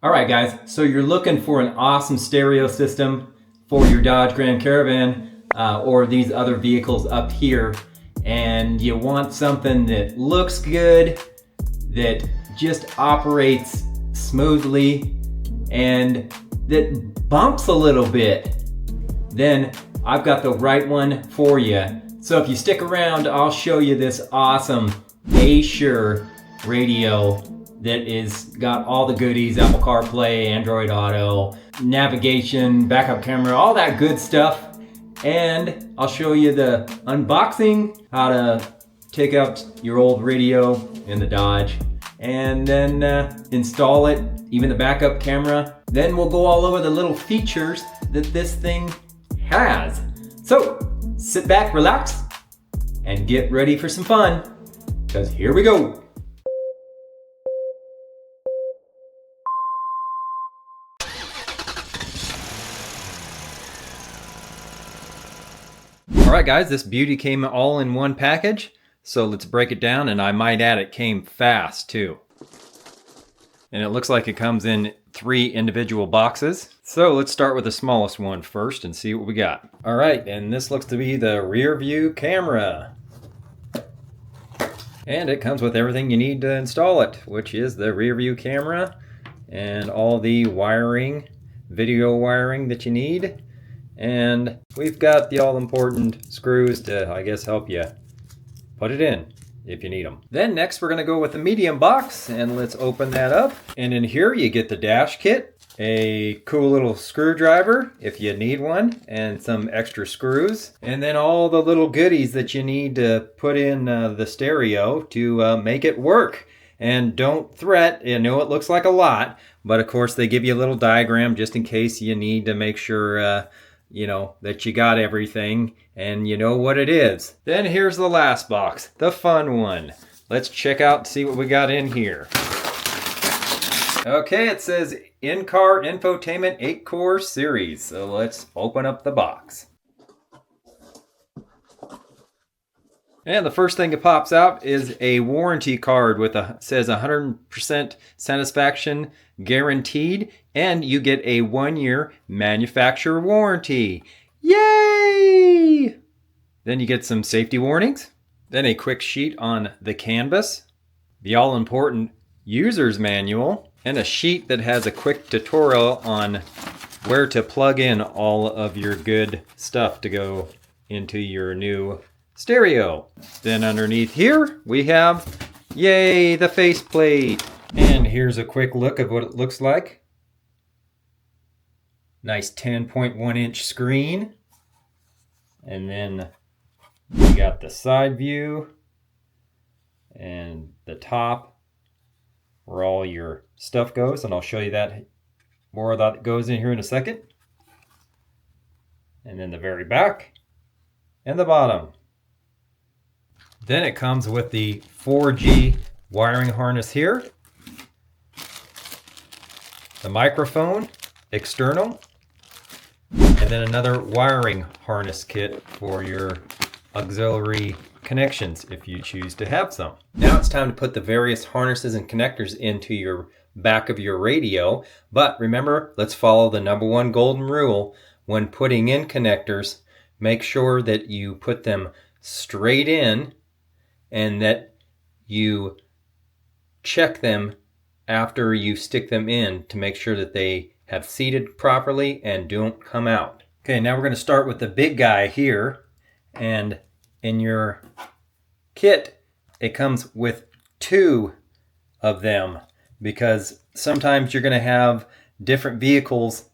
All right, guys, so you're looking for an awesome stereo system for your Dodge Grand Caravan or these other vehicles up here, and you want something that looks good, that just operates smoothly, and that bumps a little bit, then I've got the right one for you. So if you stick around, I'll show you this awesome ASure radio that is got all the goodies: Apple CarPlay, Android Auto, navigation, backup camera, all that good stuff. And I'll show you the unboxing, how to take out your old radio in the Dodge, and then install it, even the backup camera. Then we'll go all over the little features that this thing has. So sit back, relax, and get ready for some fun, because here we go. Alright guys, this beauty came all in one package, so let's break it down, and I might add it came fast too. And it looks like it comes in 3 individual boxes. So let's start with the smallest one first and see what we got. Alright, and this looks to be the rear view camera. And it comes with everything you need to install it, which is the rear view camera and all the wiring, video wiring that you need. And we've got the all-important screws to, I guess, help you put it in if you need them. Then next we're going to go with the medium box, and let's open that up. And in here you get the dash kit, a cool little screwdriver if you need one, and some extra screws, and then all the little goodies that you need to put in the stereo to make it work. And don't fret, I know it looks like a lot, but of course they give you a little diagram just in case you need to make sure you know that you got everything and you know what it is. Then here's the last box, the fun one. Let's check out and see what we got in here. Okay, it says in-car infotainment 8-core series. So let's open up the box. And the first thing that pops out is a warranty card with says 100% satisfaction guaranteed, and you get a 1-year manufacturer warranty. Yay! Then you get some safety warnings, then a quick sheet on the canvas, the all-important user's manual, and a sheet that has a quick tutorial on where to plug in all of your good stuff to go into your new stereo. Then underneath here we have, yay, the faceplate. And here's a quick look at what it looks like. Nice 10.1-inch screen. And then we got the side view and the top where all your stuff goes, and I'll show you that more of that goes in here in a second. And then the very back and the bottom. Then it comes with the 4G wiring harness here, the microphone, external, and then another wiring harness kit for your auxiliary connections if you choose to have some. Now it's time to put the various harnesses and connectors into your back of your radio, but remember, let's follow the #1 golden rule. When putting in connectors, make sure that you put them straight in and that you check them after you stick them in to make sure that they have seated properly and don't come out. Okay, now we're going to start with the big guy here, and in your kit it comes with 2 of them because sometimes you're going to have different vehicles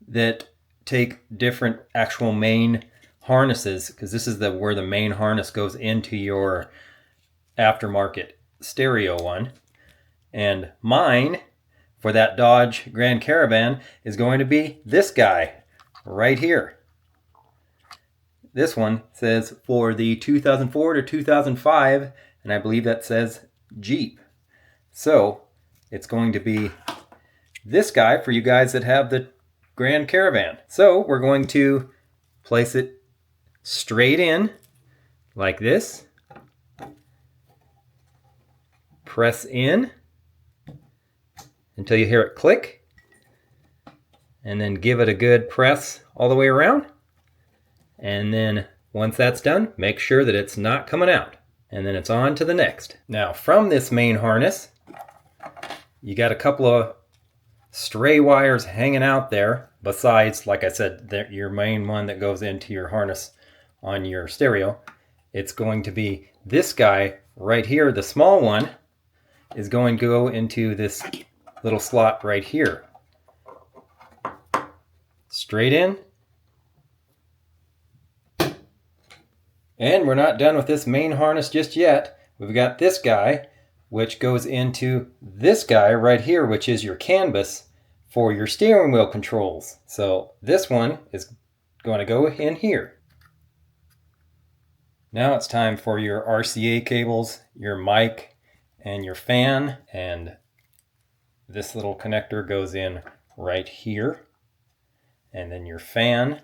that take different actual main harnesses, because this is where the main harness goes into your aftermarket stereo one. And mine for that Dodge Grand Caravan is going to be this guy right here. This one says for the 2004 to 2005, and I believe that says Jeep. So it's going to be this guy for you guys that have the Grand Caravan. So we're going to place it straight in like this. Press in until you hear it click, and then give it a good press all the way around. And then once that's done, make sure that it's not coming out. And then it's on to the next. Now from this main harness, you got a couple of stray wires hanging out there besides, like I said, your main one that goes into your harness on your stereo. It's going to be this guy right here. The small one is going to go into this little slot right here. Straight in. And we're not done with this main harness just yet. We've got this guy, which goes into this guy right here, which is your canvas for your steering wheel controls. So this one is going to go in here. Now it's time for your RCA cables, your mic, and your fan. And this little connector goes in right here. And then your fan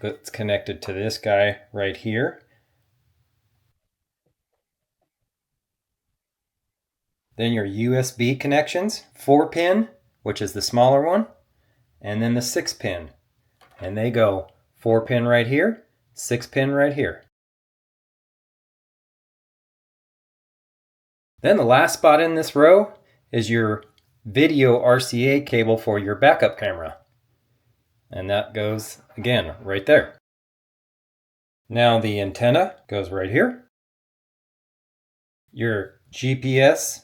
gets connected to this guy right here. Then your USB connections, 4-pin, which is the smaller one, and then the 6-pin. And they go 4-pin right here, 6-pin right here. Then the last spot in this row is your video RCA cable for your backup camera. And that goes, again, right there. Now the antenna goes right here. Your GPS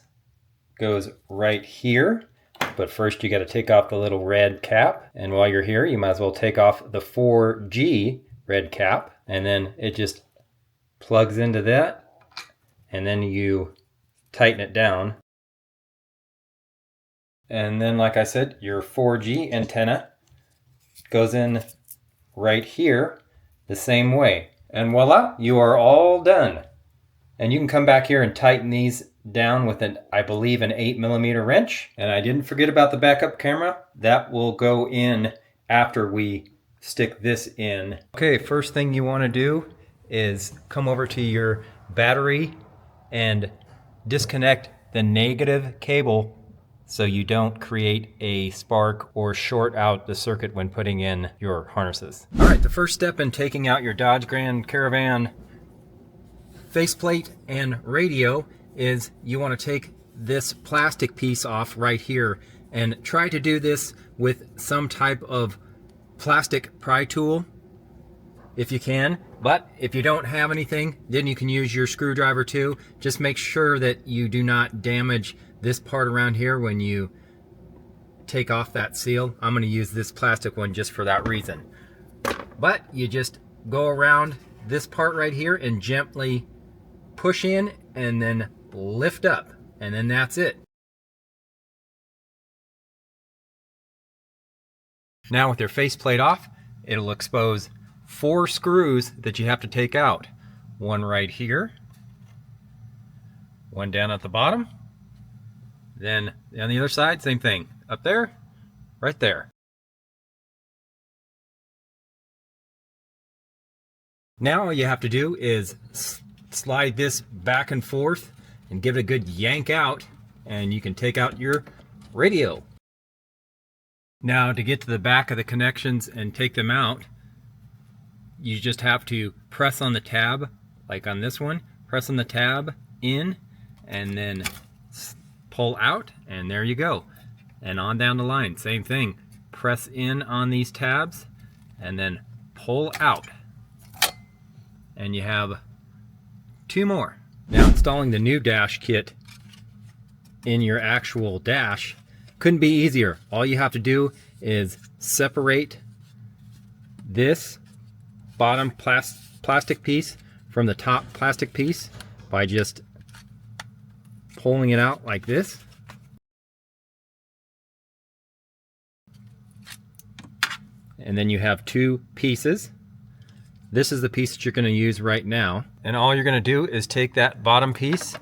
goes right here. But first you got to take off the little red cap. And while you're here, you might as well take off the 4G red cap. And then it just plugs into that. And then you tighten it down. And then, like I said, your 4G antenna goes in right here the same way. And voila, you are all done. And you can come back here and tighten these down with I believe an 8mm wrench. And I didn't forget about the backup camera. That will go in after we stick this in. Okay, first thing you want to do is come over to your battery and disconnect the negative cable so you don't create a spark or short out the circuit when putting in your harnesses. All right, the first step in taking out your Dodge Grand Caravan faceplate and radio is you want to take this plastic piece off right here, and try to do this with some type of plastic pry tool if you can. But if you don't have anything, then you can use your screwdriver too. Just make sure that you do not damage this part around here when you take off that seal. I'm going to use this plastic one just for that reason. But you just go around this part right here and gently push in and then lift up, and then that's it. Now with your faceplate off, it'll expose 4 screws that you have to take out. One right here, one down at the bottom, then on the other side, same thing. Up there, right there. Now all you have to do is slide this back and forth and give it a good yank out, and you can take out your radio. Now to get to the back of the connections and take them out, you just have to press on the tab, like on this one, press on the tab in, and then pull out, and there you go. And on down the line, same thing. Press in on these tabs, and then pull out. And you have 2 more. Now installing the new dash kit in your actual dash couldn't be easier. All you have to do is separate this bottom plastic piece from the top plastic piece by just pulling it out like this. And then you have 2 pieces. This is the piece that you're going to use right now. And all you're going to do is take that bottom piece,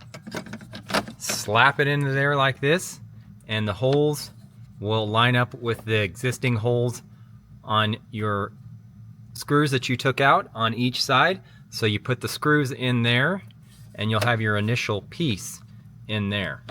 slap it into there like this, and the holes will line up with the existing holes on your screws that you took out on each side. So you put the screws in there, and you'll have your initial piece in there.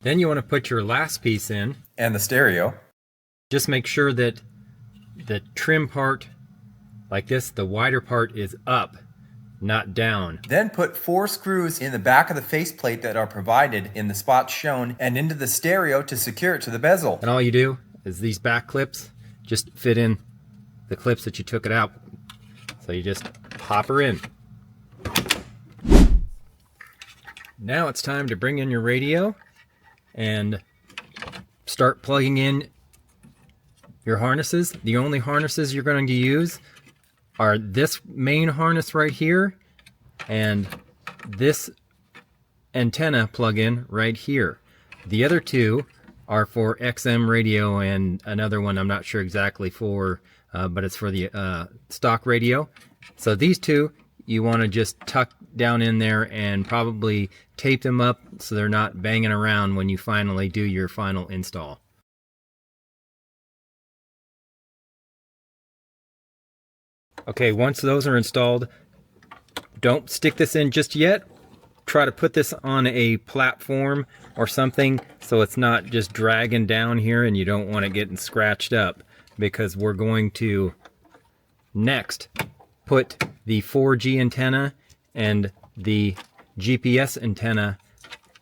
Then you want to put your last piece in. And the stereo. Just make sure that the trim part, like this, the wider part is up, not down. Then put 4 screws in the back of the faceplate that are provided in the spots shown and into the stereo to secure it to the bezel. And all you do is these back clips just fit in the clips that you took it out. So you just pop her in. Now it's time to bring in your radio and start plugging in your harnesses. The only harnesses you're going to use are this main harness right here and this antenna plug-in right here. The other two are for XM radio and another one I'm not sure exactly for, but it's for the stock radio. So these two you want to just tuck down in there and probably tape them up so they're not banging around when you finally do your final install. Okay, once those are installed, don't stick this in just yet. Try to put this on a platform or something so it's not just dragging down here and you don't want it getting scratched up, because we're going to next put the 4G antenna and the GPS antenna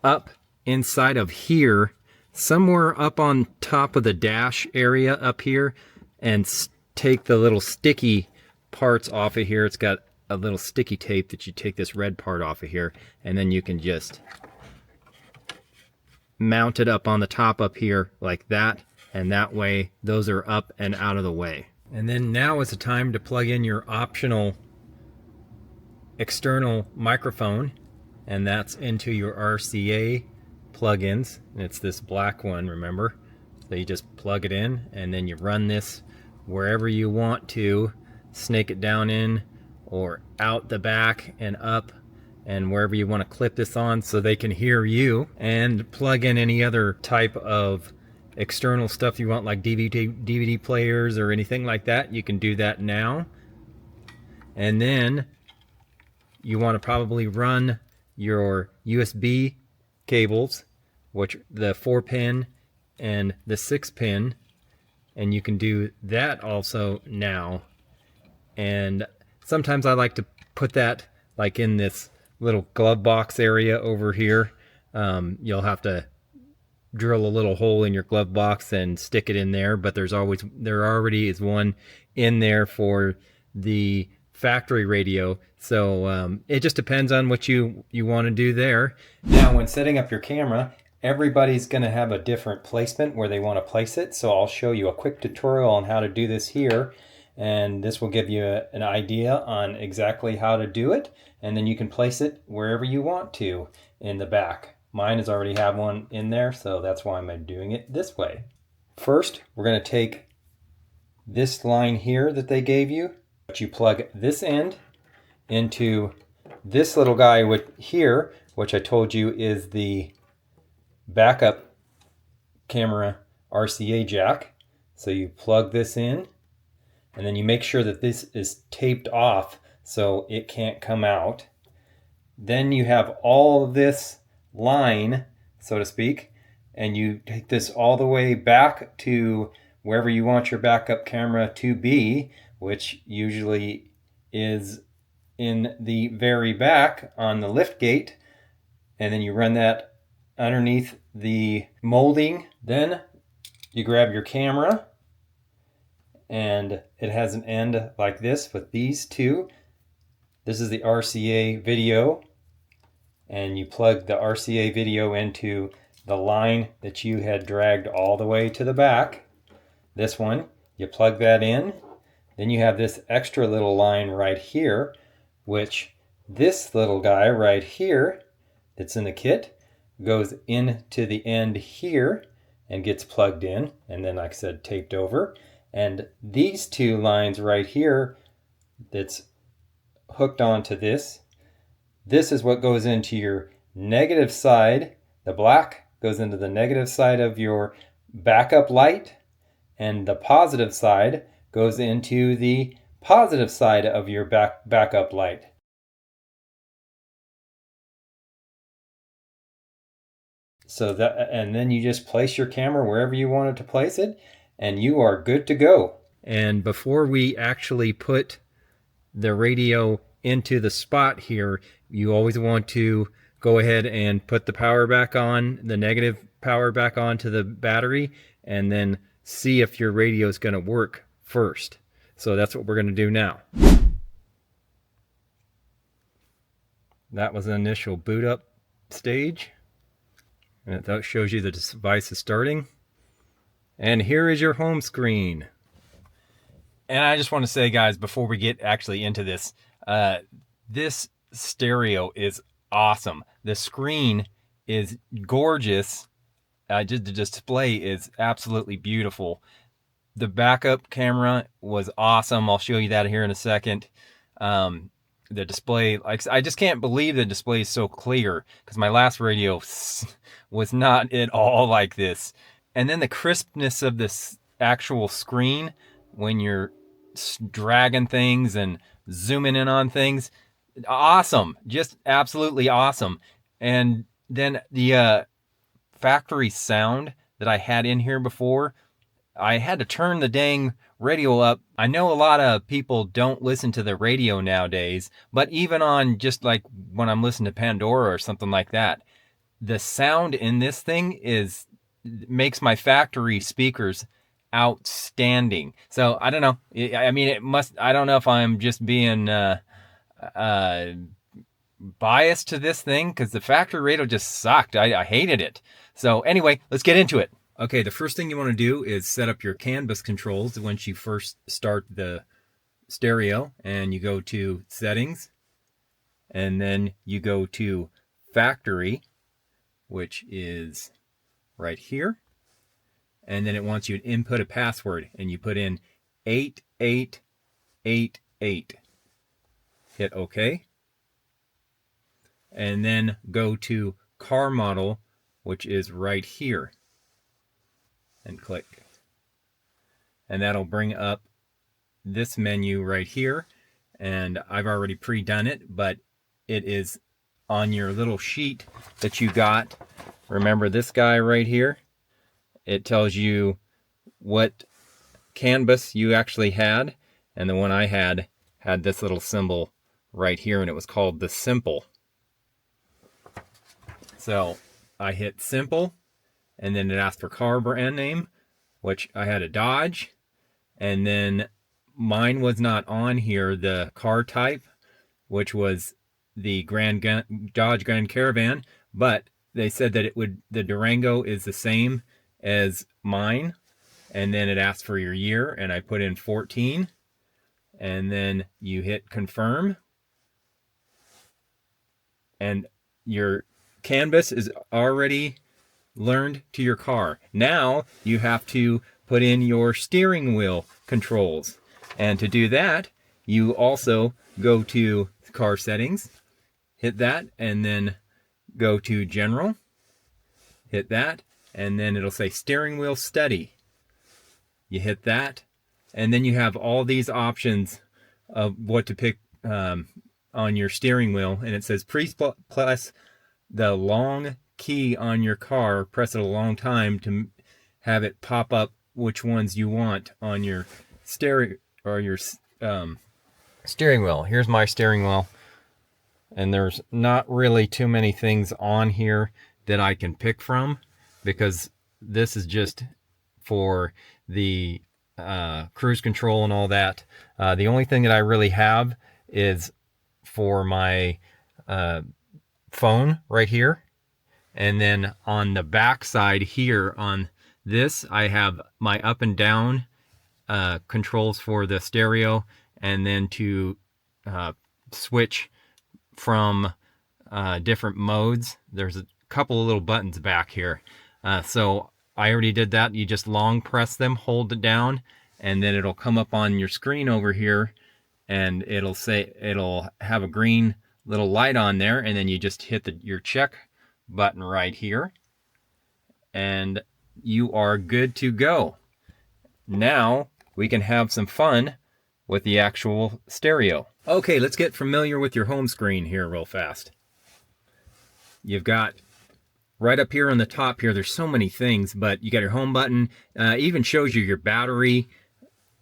up inside of here, somewhere up on top of the dash area up here, and take the little sticky parts off of here. It's got a little sticky tape that you take this red part off of here, and then you can just mount it up on the top up here like that, and that way those are up and out of the way. And then now is the time to plug in your optional external microphone, and that's into your RCA plugins. And it's this black one, remember? So you just plug it in and then you run this wherever you want to, snake it down in or out the back and up and wherever you want to clip this on so they can hear you, and plug in any other type of external stuff you want, like DVD players or anything like that. You can do that now. And then you want to probably run your USB cables, which the 4-pin and the 6-pin, and you can do that also now. And sometimes I like to put that like in this little glove box area over here. You'll have to drill a little hole in your glove box and stick it in there, but there already is one in there for the factory radio. So it just depends on what you want to do there. Now when setting up your camera, everybody's going to have a different placement where they want to place it. So I'll show you a quick tutorial on how to do this here, and this will give you an idea on exactly how to do it, and then you can place it wherever you want to in the back. Mine has already have one in there, so that's why I'm doing it this way. First, we're going to take this line here that they gave you, but you plug this end into this little guy here, which I told you is the backup camera RCA jack. So you plug this in, and then you make sure that this is taped off so it can't come out. Then you have all of this line, so to speak, and you take this all the way back to wherever you want your backup camera to be, which usually is in the very back on the lift gate, and then you run that underneath the molding. Then you grab your camera, and it has an end like this with these two. This is the RCA video, and you plug the RCA video into the line that you had dragged all the way to the back. This one, you plug that in. Then you have this extra little line right here, which this little guy right here that's in the kit goes into the end here and gets plugged in, and then, like I said, taped over. And these two lines right here that's hooked onto this is what goes into your negative side. The black goes into the negative side of your backup light, and the positive side goes into the positive side of your backup light. So that, and then you just place your camera wherever you want it to place it, and you are good to go. And before we actually put the radio into the spot here, you always want to go ahead and put the power back on, the negative power back onto the battery, and then see if your radio is going to work first. So that's what we're going to do now. That was the initial boot up stage, and that shows you the device is starting. And here is your home screen. And I just want to say, guys, before we get actually into this, this stereo is awesome. The screen is gorgeous. Just the display is absolutely beautiful. The backup camera was awesome. I'll show you that here in a second. The display, like, I just can't believe the display is so clear, because my last radio was not at all like this. And then the crispness of this actual screen when you're dragging things and zooming in on things, awesome, just absolutely awesome. And then the factory sound that I had in here before, I had to turn the dang radio up. I know a lot of people don't listen to the radio nowadays, but even on just like when I'm listening to Pandora or something like that, the sound in this thing makes my factory speakers outstanding. So I don't know. I mean, I don't know if I'm just being biased to this thing, because the factory radio just sucked. I hated it. So anyway, let's get into it. Okay, the first thing you want to do is set up your CAN bus controls once you first start the stereo, and you go to settings, and then you go to factory, which is right here, and then it wants you to input a password, and you put in 8888. Hit OK, and then go to car model, which is right here, and click, and that'll bring up this menu right here. And I've already pre-done it, but it is on your little sheet that you got. Remember this guy right here? It tells you what CAN bus you actually had, and the one I had this little symbol right here, and it was called the simple. So I hit simple, and then it asked for car brand name, which I had a Dodge, and then mine was not on here, the car type, which was the Dodge Grand Caravan, but they said that the Durango is the same as mine. And then it asked for your year, and I put in 14, and then you hit confirm, and your CAN bus is already learned to your car. Now you have to put in your steering wheel controls, and to do that, you also go to car settings, hit that, and then go to general, hit that, and then it'll say steering wheel steady. You hit that, and then you have all these options of what to pick on your steering wheel, and it says press the long key on your car, press it a long time to have it pop up which ones you want on your steering wheel. Here's my steering wheel, and there's not really too many things on here that I can pick from, because this is just for the cruise control and all that. The only thing that I really have is for my phone right here, and then on the back side here on this, I have my up and down controls for the stereo, and then to switch from different modes. There's a couple of little buttons back here, so I already did that. You just long press them, hold it down, and then it'll come up on your screen over here, and it'll have a green little light on there, and then you just hit your check button right here, and you are good to go. Now we can have some fun with the actual stereo. Okay, let's get familiar with your home screen here real fast. You've got right up here on the top here, there's so many things, but you got your home button. It even shows you your battery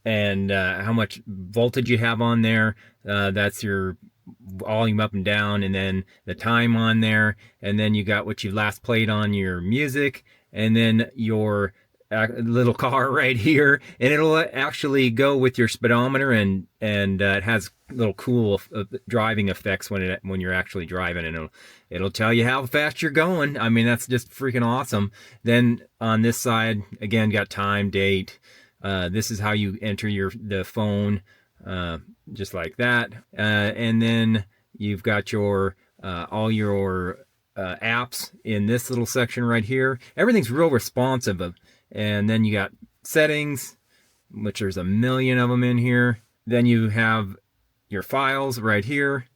and how much voltage you have on there. That's your volume up and down, and then the time on there, and then you got what you last played on your music, and then your little car right here, and it'll actually go with your speedometer, and it has little cool driving effects when you're actually driving, and it'll tell you how fast you're going. I mean, that's just freaking awesome. Then on this side, again, got time, date. This is how you enter the phone, just like that. And then you've got your all your apps in this little section right here. Everything's real responsive. And then you got settings, which there's a million of them in here. Then you have your files right here.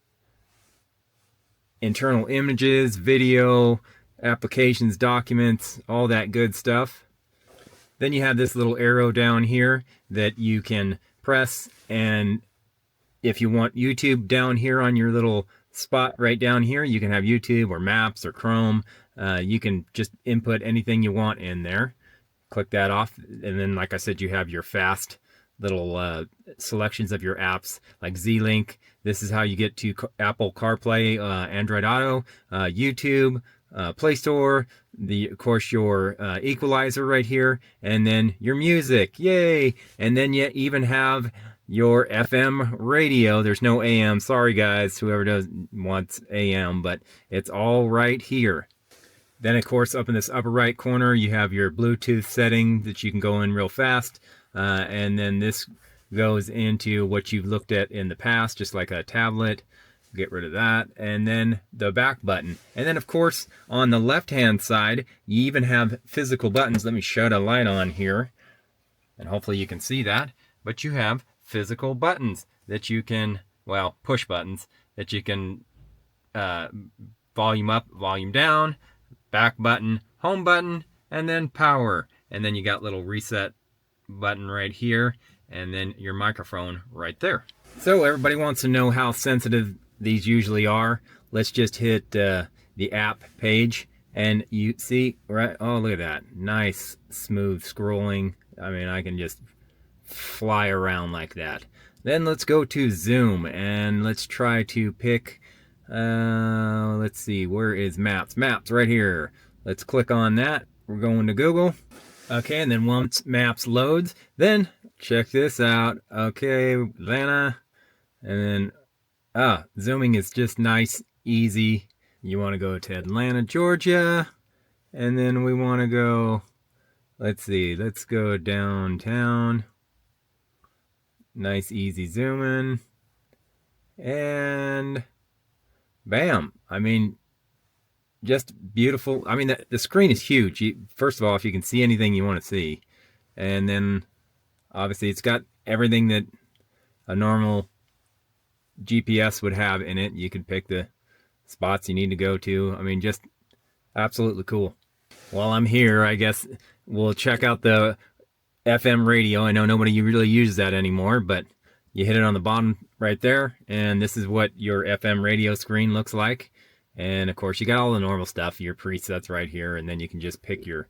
Internal images, video, applications, documents, all that good stuff. Then you have this little arrow down here that you can press, and if you want YouTube down here on your little spot right down here, you can have YouTube or Maps or Chrome. You can just input anything you want in there. Click that off, and then, like I said, you have your fast little selections of your apps, like Z-Link. This is how you get to Apple CarPlay, Android Auto, YouTube, Play Store, of course your equalizer right here, and then your music. Yay! And then you even have your FM radio. There's no AM. Sorry guys, whoever wants AM, but it's all right here. Then, of course, up in this upper right corner, you have your Bluetooth setting that you can go in real fast. And then this goes into what you've looked at in the past, just like a tablet. Get rid of that. And then the back button. And then, of course, on the left-hand side, you even have physical buttons. Let me shut a light on here, and hopefully you can see that. But you have physical buttons that you can, well, push buttons that you can volume up, volume down, back button, home button, and then power. And then you got little reset button right here, and then your microphone right there. So everybody wants to know how sensitive these usually are. Let's just hit the app page, and you see, right? Oh, look at that. Nice, smooth scrolling. I mean, I can just fly around like that. Then let's go to Zoom, and let's try to pick, let's see, where is Maps? Maps right here. Let's click on that. We're going to Google. Okay, and then once Maps loads, then check this out. Okay, Atlanta, and then zooming is just nice, easy. You want to go to Atlanta, Georgia, and then we want to go, let's see, let's go downtown. Nice, easy zooming, and bam. I mean, just beautiful. I mean, the screen is huge. First of all, if you can see anything you want to see, and then obviously it's got everything that a normal GPS would have in it. You can pick the spots you need to go to. I mean, just absolutely cool. While I'm here, I guess we'll check out the FM radio. I know nobody really uses that anymore, but you hit it on the bottom right there, and this is what your FM radio screen looks like. And of course, you got all the normal stuff, your presets right here, and then you can just pick your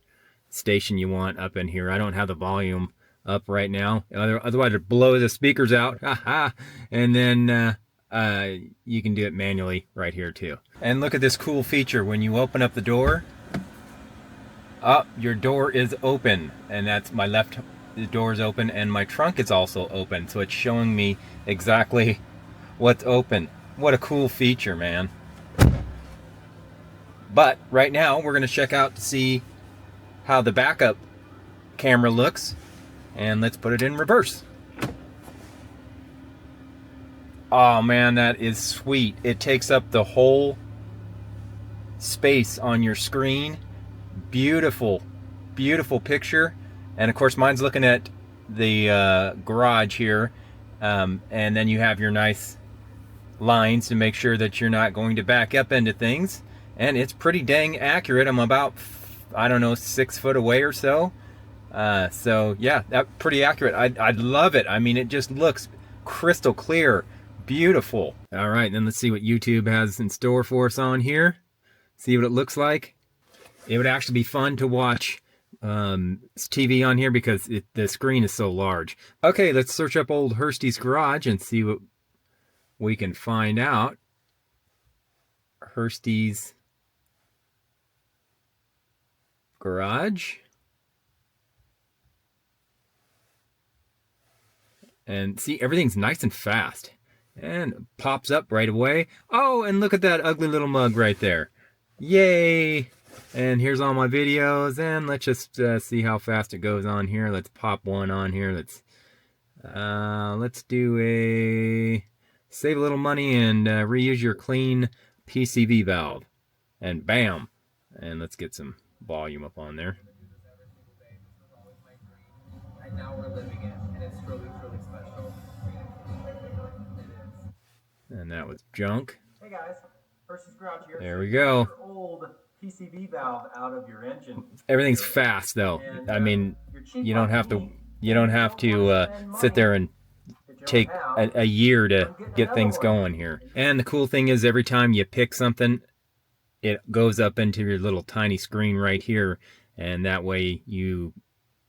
station you want up in here. I don't have the volume up right now, otherwise it'd blow the speakers out. And then you can do it manually right here too. And look at this cool feature. When you open up the door, your door is open, and that's my left door is open, and my trunk is also open, so it's showing me exactly what's open. What a cool feature, man. But right now we're going to check out to see how the backup camera looks, and let's put it in reverse. Oh man, that is sweet. It takes up the whole space on your screen. Beautiful, beautiful picture. And of course mine's looking at the garage here, and then you have your nice lines to make sure that you're not going to back up into things. And it's pretty dang accurate. I'm about, I don't know, 6 foot away or so. So yeah, that's pretty accurate. I love it. I mean, it just looks crystal clear, beautiful. All right, then let's see what YouTube has in store for us on here. See what it looks like. it would actually be fun to watch TV on here because the screen is so large. Okay, let's search up old HurstysGarage and see what we can find out. HurstysGarage. And see, everything's nice and fast. And pops up right away. Oh, and look at that ugly little mug right there. Yay! And here's all my videos. And let's just see how fast it goes on here. Let's pop one on here. Let's do a save a little money and reuse your clean PCV valve. And bam! And let's get some volume up on there. And now we're living it, and it's truly, truly special. And that was junk. Hey guys, HurstysGarage here. There we go. Your old PCV valve out of your engine. Everything's fast though. And, I mean, you don't have to sit there and take a year to get things going here. And the cool thing is, every time you pick something, it goes up into your little tiny screen right here, and that way you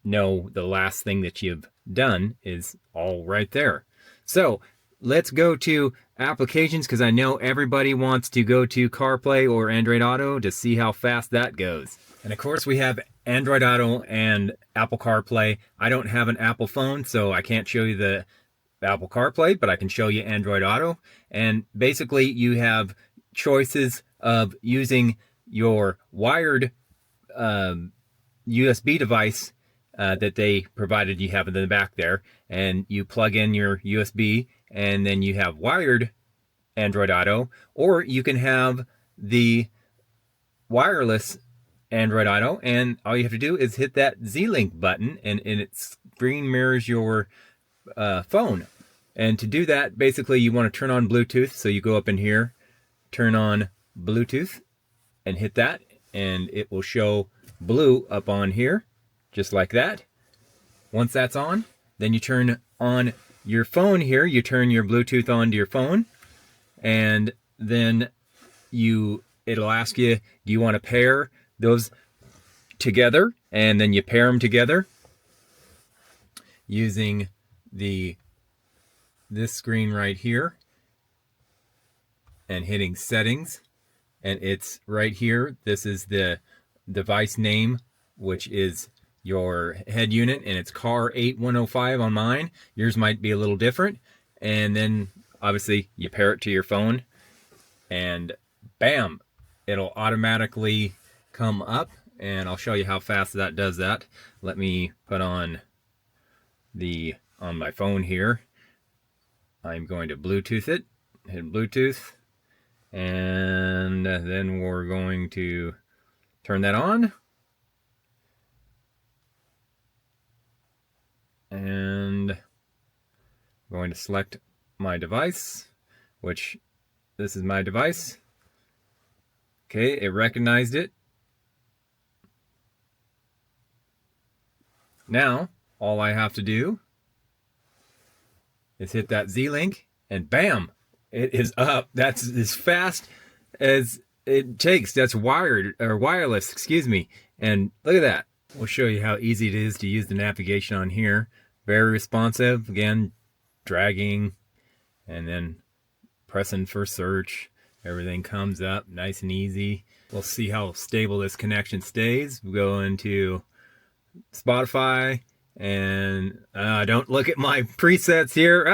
know the last thing that you've done is all right there. So let's go to applications, because I know everybody wants to go to CarPlay or Android Auto to see how fast that goes. And of course we have Android Auto and Apple CarPlay. I don't have an Apple phone, so I can't show you the Apple CarPlay, but I can show you Android Auto. And basically you have choices of using your wired USB device that they provided you have in the back there, and you plug in your USB, and then you have wired Android Auto, or you can have the wireless Android Auto, and all you have to do is hit that Z-Link button, and it screen mirrors your phone. And to do that, basically you want to turn on Bluetooth, so you go up in here, turn on Bluetooth, and hit that, and it will show blue up on here, just like that. Once that's on, then you turn on your phone here, you turn your Bluetooth onto your phone, and then it'll ask you, do you want to pair those together? And then you pair them together using this screen right here and hitting settings, and it's right here. This is the device name, which is your head unit, and it's car 8105 on mine. Yours might be a little different. And then obviously you pair it to your phone, and bam, it'll automatically come up, and I'll show you how fast that does that. Let me put on my phone here. I'm going to Bluetooth it, hit Bluetooth, and then we're going to turn that on. And I'm going to select my device, which this is my device. Okay, it recognized it. Now, all I have to do is hit that Z-Link, and bam, it is up. That's as fast as it takes. That's wired, or wireless, excuse me. And look at that. We'll show you how easy it is to use the navigation on here. Very responsive. Again, dragging and then pressing for search. Everything comes up nice and easy. We'll see how stable this connection stays. We'll go into Spotify, and don't look at my presets here.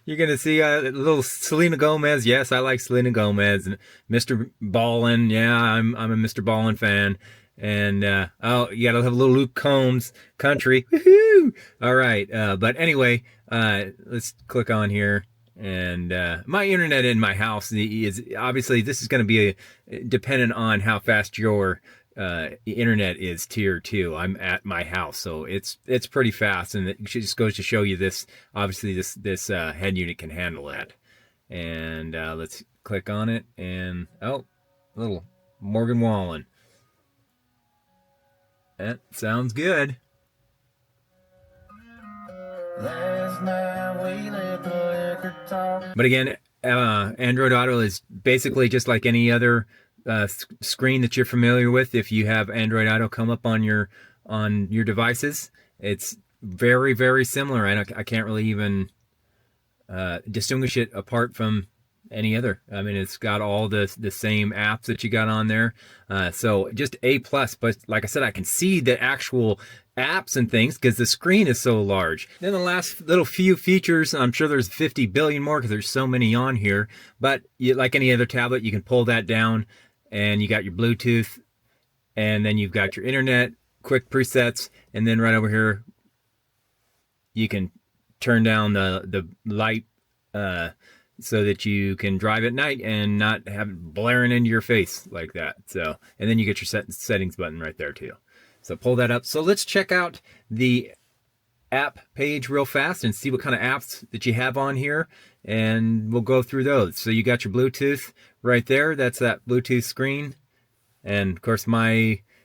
You're gonna see a little Selena Gomez. Yes, I like Selena Gomez. And Mr. Ballin. Yeah, I'm a Mr. Ballin fan. And you gotta have a little Luke Combs country. Woohoo! All right, but anyway, let's click on here. And my internet in my house is obviously, this is going to be dependent on how fast your internet is tier 2. I'm at my house, so it's pretty fast, and it just goes to show you this. Obviously, this head unit can handle that. And let's click on it, and little Morgan Wallen. That sounds good. But again, Android Auto is basically just like any other screen that you're familiar with. If you have Android Auto come up on your devices, it's very, very similar. I can't really even distinguish it apart from any other. I mean, it's got all the same apps that you got on there. So just A plus. But like I said, I can see the actual apps and things because the screen is so large. Then the last little few features, I'm sure there's 50 billion more because there's so many on here. But like any other tablet, you can pull that down, and you got your Bluetooth, and then you've got your internet, quick presets, and then right over here, you can turn down the light so that you can drive at night and not have it blaring into your face like that. So, and then you get your settings button right there too. So pull that up. So let's check out the app page real fast and see what kind of apps that you have on here, and we'll go through those. So you got your Bluetooth right there. That's that Bluetooth screen. And of course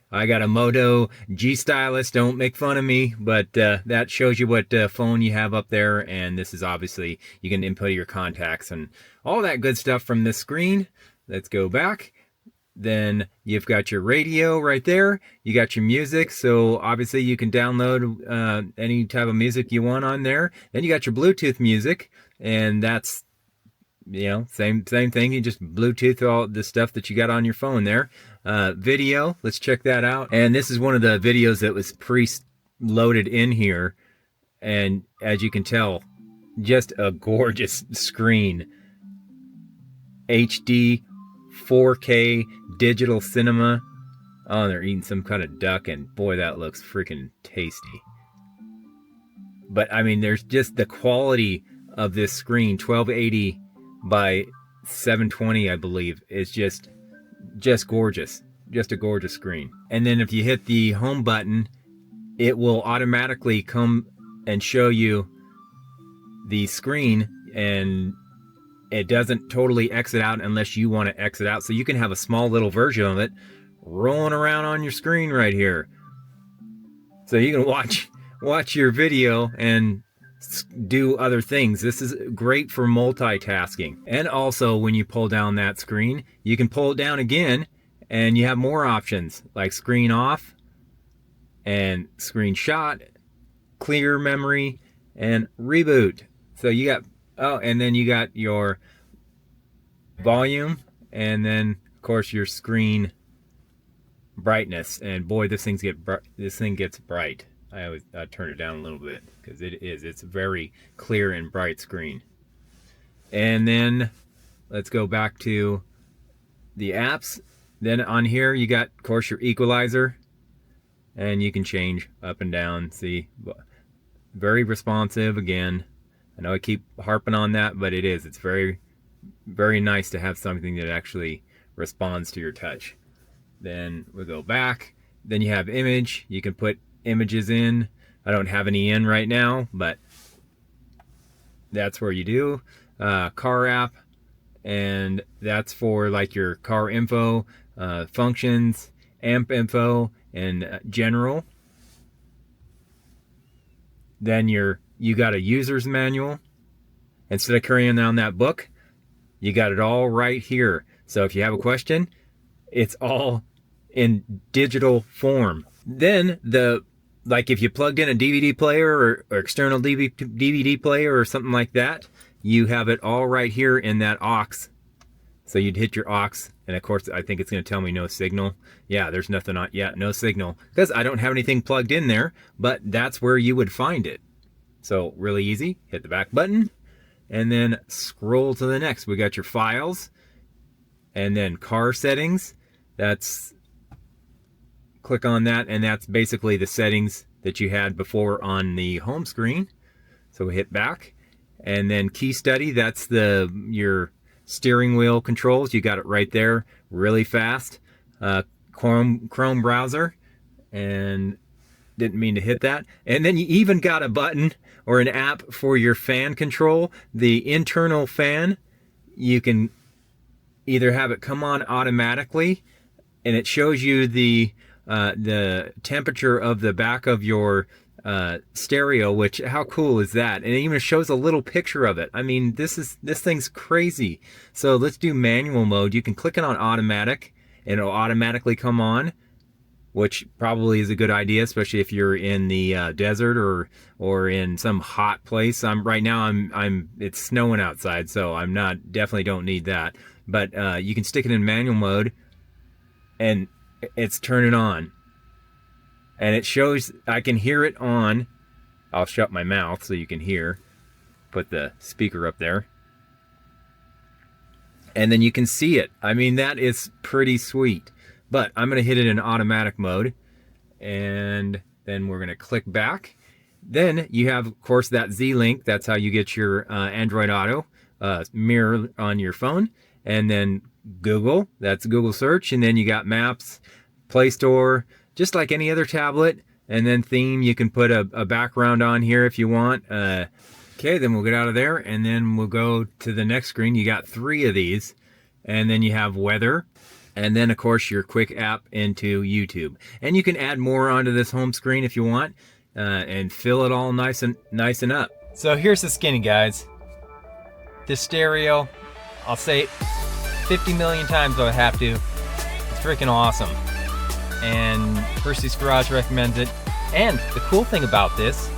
I got a Moto G Stylus. Don't make fun of me, but that shows you what phone you have up there. And this is obviously, you can input your contacts and all that good stuff from this screen. Let's go back. Then you've got your radio right there. You got your music. So obviously you can download any type of music you want on there. Then you got your Bluetooth music, and that's, you know, same thing. You just Bluetooth all the stuff that you got on your phone there. Video, let's check that out. And this is one of the videos that was pre-loaded in here. And as you can tell, just a gorgeous screen. HD, 4K, digital cinema. Oh, they're eating some kind of duck, and boy, that looks freaking tasty. But I mean, there's just the quality of this screen, 1280 by 720, I believe, is just gorgeous. Just a gorgeous screen. And then if you hit the home button, it will automatically come and show you the screen, and it doesn't totally exit out unless you want to exit out. So you can have a small little version of it rolling around on your screen right here. So you can watch your video and do other things. This is great for multitasking. And also, when you pull down that screen, you can pull it down again, and you have more options like screen off and screenshot, clear memory, and reboot. So you got, oh, and then you got your volume, and then of course your screen brightness. And boy, this thing gets bright. I turn it down a little bit because it's a very clear and bright screen. And then let's go back to the apps. Then on here you got, of course, your equalizer, and you can change up and down. See, very responsive again. I know I keep harping on that, but it's very, very nice to have something that actually responds to your touch. Then we'll go back. Then you have image. You can put images in. I don't have any in right now, but that's where you do. Car app, and that's for like your car info, functions, amp info, and general. Then you got a user's manual. Instead of carrying on that book, you got it all right here. So if you have a question, it's all in digital form. Then like if you plugged in a DVD player or external DVD player or something like that, you have it all right here in that aux. So you'd hit your aux, and of course I think it's going to tell me no signal. Yeah, there's nothing on, yeah, no signal, because I don't have anything plugged in there, but that's where you would find it. So really easy, hit the back button, and then scroll to the next. We got your files, and then car settings. Click on that, and that's basically the settings that you had before on the home screen. So we hit back, and then key study, that's your steering wheel controls. You got it right there, really fast. Chrome browser, and didn't mean to hit that. And then you even got a button or an app for your fan control. The internal fan, you can either have it come on automatically, and it shows you the temperature of the back of your stereo, which, how cool is that? And it even shows a little picture of it. I mean, this thing's crazy. So let's do manual mode. You can click it on automatic, and it'll automatically come on, which probably is a good idea, especially if you're in the desert or in some hot place. Right now it's snowing outside, so definitely don't need that. But you can stick it in manual mode, and it's turning on, and it shows I can hear it on. I'll shut my mouth so you can hear. Put the speaker up there. And then you can see it. I mean, that is pretty sweet. But I'm going to hit it in automatic mode. And then we're going to click back. Then you have, of course, that Z-Link. That's how you get your Android Auto mirror on your phone. And then Google. That's Google Search. And then you got Maps, Play Store, just like any other tablet. And then theme, you can put a background on here if you want. Okay, then we'll get out of there, and then we'll go to the next screen. You got 3 of these, and then you have weather, and then, of course, your quick app into YouTube. And you can add more onto this home screen if you want, and fill it all nice and up. So here's the skinny, guys. This stereo, I'll say it 50 million times if I have to. It's freaking awesome. And HurstysGarage recommends it. And the cool thing about this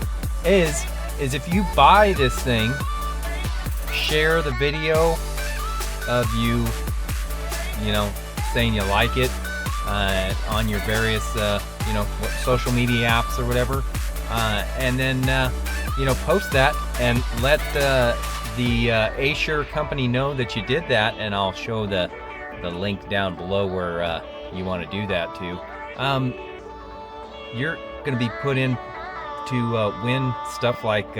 is if you buy this thing, share the video of you saying you like it on your various social media apps or whatever, and then post that and let the ASure company know that you did that, and I'll show the link down below where you want to do that too. You're going to be put in to win stuff like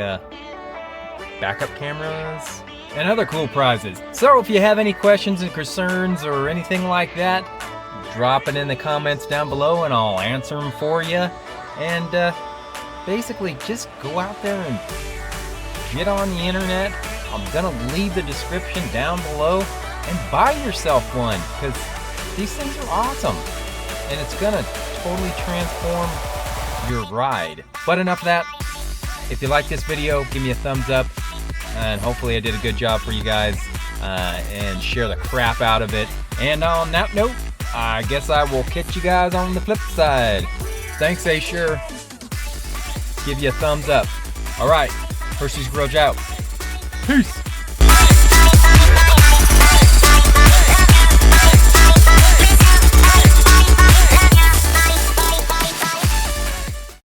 backup cameras and other cool prizes. So if you have any questions and concerns or anything like that, drop it in the comments down below and I'll answer them for you. And basically just go out there and get on the internet. I'm gonna leave the description down below and buy yourself one, because these things are awesome and it's gonna totally transform your ride. But enough of that. If you like this video, give me a thumbs up, and hopefully I did a good job for you guys, and share the crap out of it. And on that note, I guess I will catch you guys on the flip side. Thanks, ASure. Give you a thumbs up. All right, HurstysGarage out. Peace.